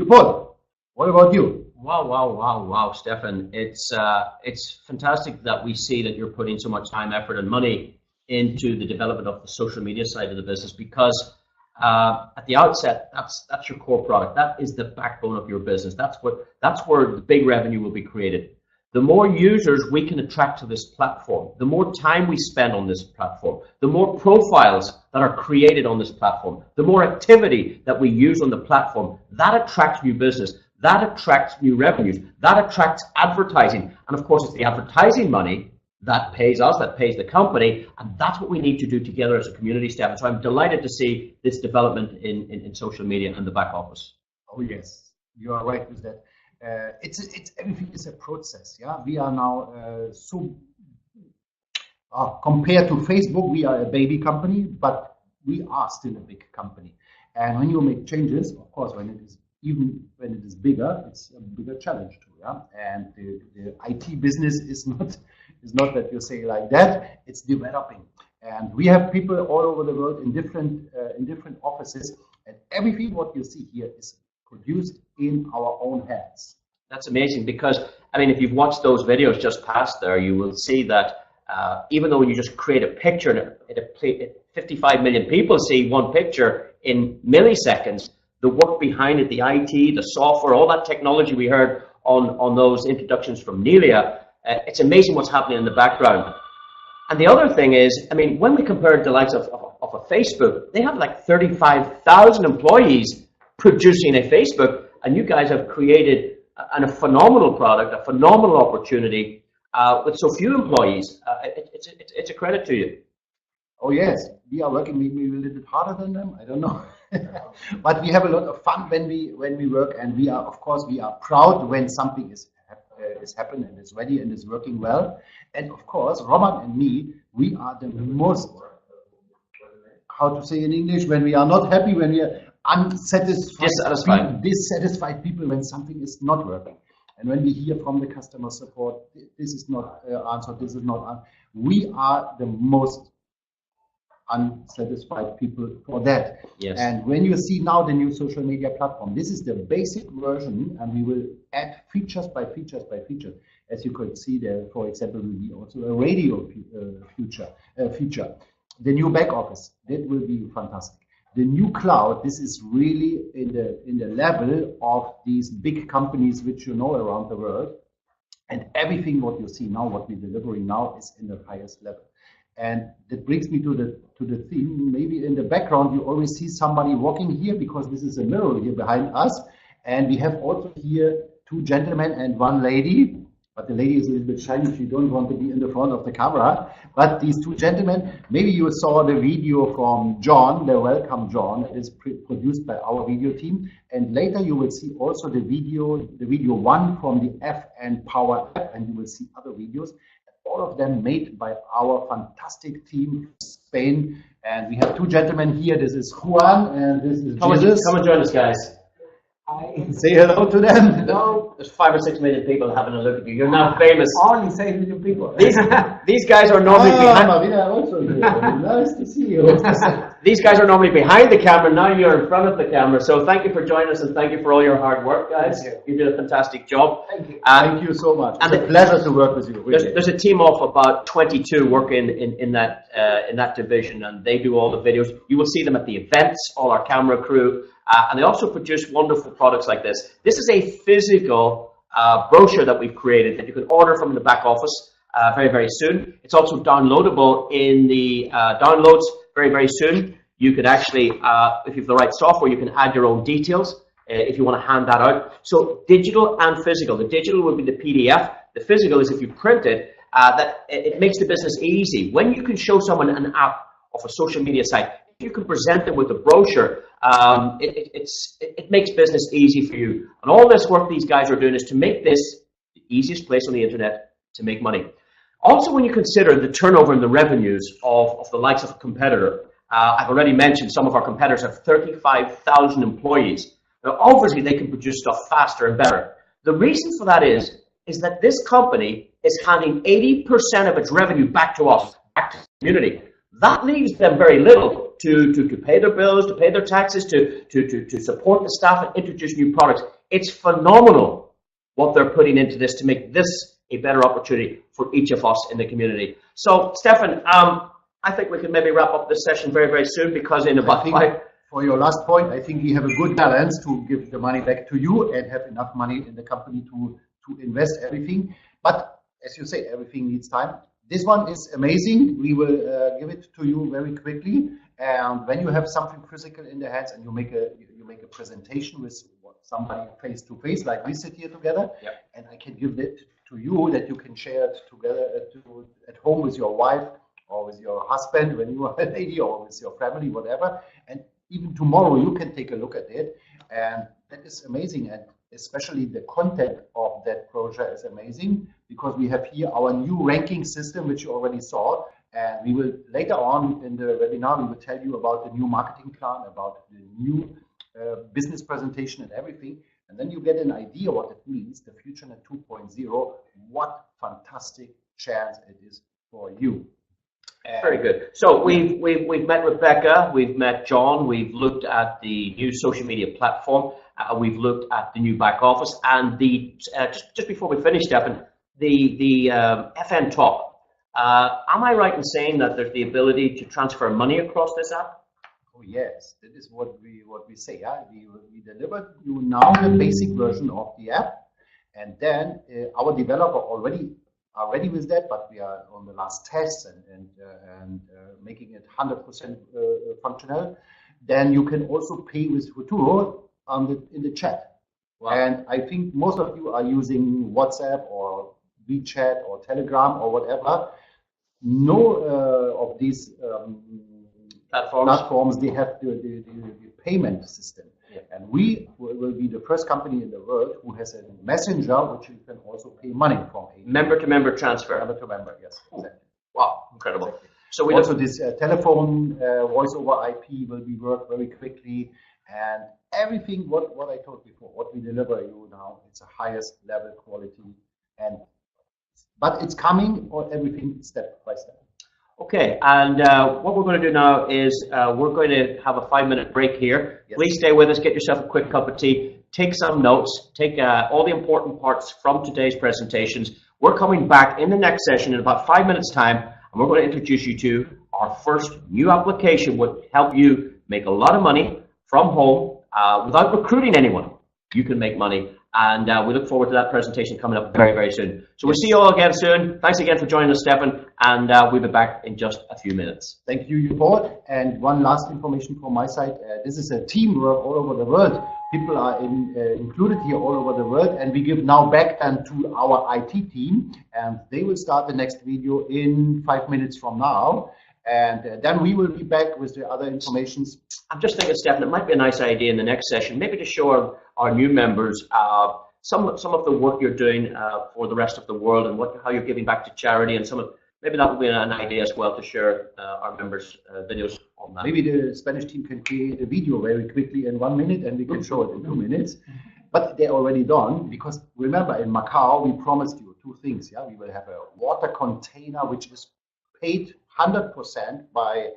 Paul, what about you? Wow, Stephan. It's fantastic that we see that you're putting so much time, effort, and money into the development of the social media side of the business, because at the outset, that's your core product. That is the backbone of your business. That's where the big revenue will be created. The more users we can attract to this platform, the more time we spend on this platform, the more profiles that are created on this platform, the more activity that we use on the platform, that attracts new business, that attracts new revenues, that attracts advertising. And of course, it's the advertising money that pays us, that pays the company, and that's what we need to do together as a community, Stephan. So I'm delighted to see this development in social media and the back office. Oh yes, you are right with that. It's everything is a process. Yeah, we are now compared to Facebook, we are a baby company, but we are still a big company. And when you make changes, of course, when it is bigger, it's a bigger challenge too. Yeah, and the IT business is not that you say like that. It's developing, and we have people all over the world in different offices, and everything what you see here is produced in our own hands. That's amazing, because I mean, if you've watched those videos just past there, you will see that even though you just create a picture and 55 million people see one picture in milliseconds, the work behind it, the IT, the software, all that technology we heard on those introductions from Nelia, it's amazing what's happening in the background. And the other thing is, I mean, when we compare the likes of a Facebook, they have like 35,000 employees producing a Facebook, and you guys have created a phenomenal product, a phenomenal opportunity with so few employees. It's a credit to you. Oh yes, we are working maybe a little bit harder than them. I don't know, but we have a lot of fun when we work, and we are proud when something is happening and is ready and is working well. And of course, Roman and me, we are the most, how to say in English, when we are not happy, when we are dissatisfied people when something is not working, and when we hear from the customer support, this is not answered, this is not answered, we are the most unsatisfied people for that. Yes. And when you see now the new social media platform, this is the basic version, and we will add features by features by feature. As you could see there, for example, will be also a radio feature. The new back office, that will be fantastic. The new cloud, this is really in the level of these big companies which you know around the world, and everything what you see now, what we're delivering now, is in the highest level. And that brings me to the theme. Maybe in the background you always see somebody walking here, because this is a mirror here behind us, and we have also here two gentlemen and one lady. But the lady is a little bit shy, she don't want to be in the front of the camera. But these two gentlemen, maybe you saw the video from John, the Welcome John. It is produced by our video team. And later you will see also the video one from the FN Power app, and you will see other videos. All of them made by our fantastic team from Spain. And we have two gentlemen here. This is Juan and this is Jesus. Come and join us, guys. Say hello to them. Hello. There's 5 or 6 million people having a look at you. You're now famous. Only 6 million people. These guys are normally behind. Also here. Nice to see you. These guys are normally behind the camera. Now you're in front of the camera. So thank you for joining us, and thank you for all your hard work, guys. You did a fantastic job. Thank you. Thank you so much. It's a pleasure to work with you. Really. There's a team of about 22 working in that division, and they do all the videos. You will see them at the events, all our camera crew. And they also produce wonderful products like this. This is a physical brochure that we've created that you can order from the back office very, very soon. It's also downloadable in the downloads very, very soon. You can actually, if you have the right software, you can add your own details if you want to hand that out. So digital and physical. The digital will be the PDF. The physical is if you print it, that it makes the business easy. When you can show someone an app of a social media site, if you can present them with a brochure, it makes business easy for you. And all this work these guys are doing is to make this the easiest place on the internet to make money. Also, when you consider the turnover and the revenues of the likes of a competitor, I've already mentioned some of our competitors have 35,000 employees. Now, obviously, they can produce stuff faster and better. The reason for that is that this company is handing 80% of its revenue back to us, back to the community. That leaves them very little to pay their bills, to pay their taxes, to support the staff and introduce new products. It's phenomenal what they're putting into this to make this a better opportunity for each of us in the community. So, Stephan, I think we can maybe wrap up this session very, very soon, because in about 5... For your last point, I think we have a good balance to give the money back to you and have enough money in the company to invest everything. But as you say, everything needs time. This one is amazing. We will give it to you very quickly. And when you have something physical in the hands and you make a presentation with somebody face to face, like we sit here together, and I can give it to you that you can share it together at home with your wife or with your husband when you are a lady, or with your family, whatever. And even tomorrow you can take a look at it, and that is amazing. And especially the content of that brochure is amazing, because we have here our new ranking system, which you already saw. And we will later on in the webinar, we will tell you about the new marketing plan, about the new business presentation and everything. And then you get an idea what it means, the FutureNet 2.0, what fantastic chance it is for you. Very good. So we've met Rebecca, we've met John, we've looked at the new social media platform, we've looked at the new back office, and the just before we finish, Stephan, the FN Talk. Am I right in saying that there's the ability to transfer money across this app? Oh yes, that is what we say. Yeah, we deliver you now the basic version of the app, and then our developer already are ready with that, but we are on the last tests and making it 100% functional. Then you can also pay with Futuro in the chat. Wow. And I think most of you are using WhatsApp or WeChat or Telegram or whatever. No of these platforms, they have the payment system. Yeah. And we will be the first company in the world who has a messenger which you can also pay money from. Member-to-member transfer. Member-to-member, yes. Exactly. Wow, incredible. Exactly. So we also this telephone voice over IP will be worked very quickly, and everything what I told before, what we deliver you now, it's the highest level quality, but it's coming, or everything step by step. Okay, and what we're going to do now is we're going to have a 5-minute break here. Yes. Please stay with us, get yourself a quick cup of tea, take some notes, take all the important parts from today's presentations. We're coming back in the next session in about 5 minutes' time, and we're going to introduce you to our first new application which will help you make a lot of money from home without recruiting anyone. You can make money. And we look forward to that presentation coming up very, very soon. So we'll see you all again soon. Thanks again for joining us, Stephan, and we'll be back in just a few minutes. Thank you, Paul. And one last information from my side. This is a teamwork all over the world. People are included here all over the world, and we give now back then to our IT team, and they will start the next video in 5 minutes from now. And then we will be back with the other informations. I'm just thinking, Stephan, it might be a nice idea in the next session, maybe to show our new members some of the work you're doing for the rest of the world, and how you're giving back to charity, and maybe that would be an idea as well to share our members' videos on that. Maybe the Spanish team can create a video very quickly in 1 minute, and we can show it in 2 minutes. But they're already done, because remember, in Macau we promised you 2 things. Yeah, we will have a water container which is paid 100% by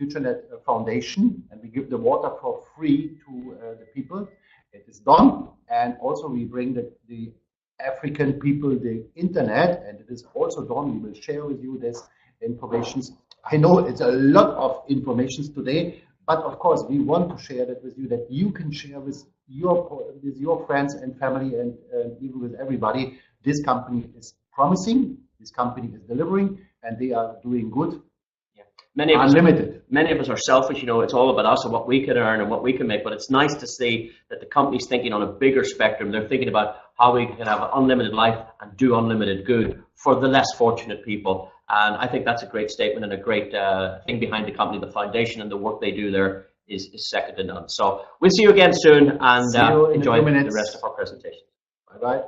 FutureNet Foundation, and we give the water for free to the people. It is done, and also we bring the African people the internet, and it is also done. We will share with you this information. I know it's a lot of information today, but of course we want to share that with you, that you can share with your friends and family, and even with everybody. This company is promising, this company is delivering, and they are doing good. Yeah. Many of us are selfish, you know, it's all about us and what we can earn and what we can make, but it's nice to see that the company's thinking on a bigger spectrum. They're thinking about how we can have an unlimited life and do unlimited good for the less fortunate people. And I think that's a great statement and a great thing behind the company. The foundation and the work they do there is second to none. So we'll see you again soon, and enjoy the rest of our presentation. Bye-bye.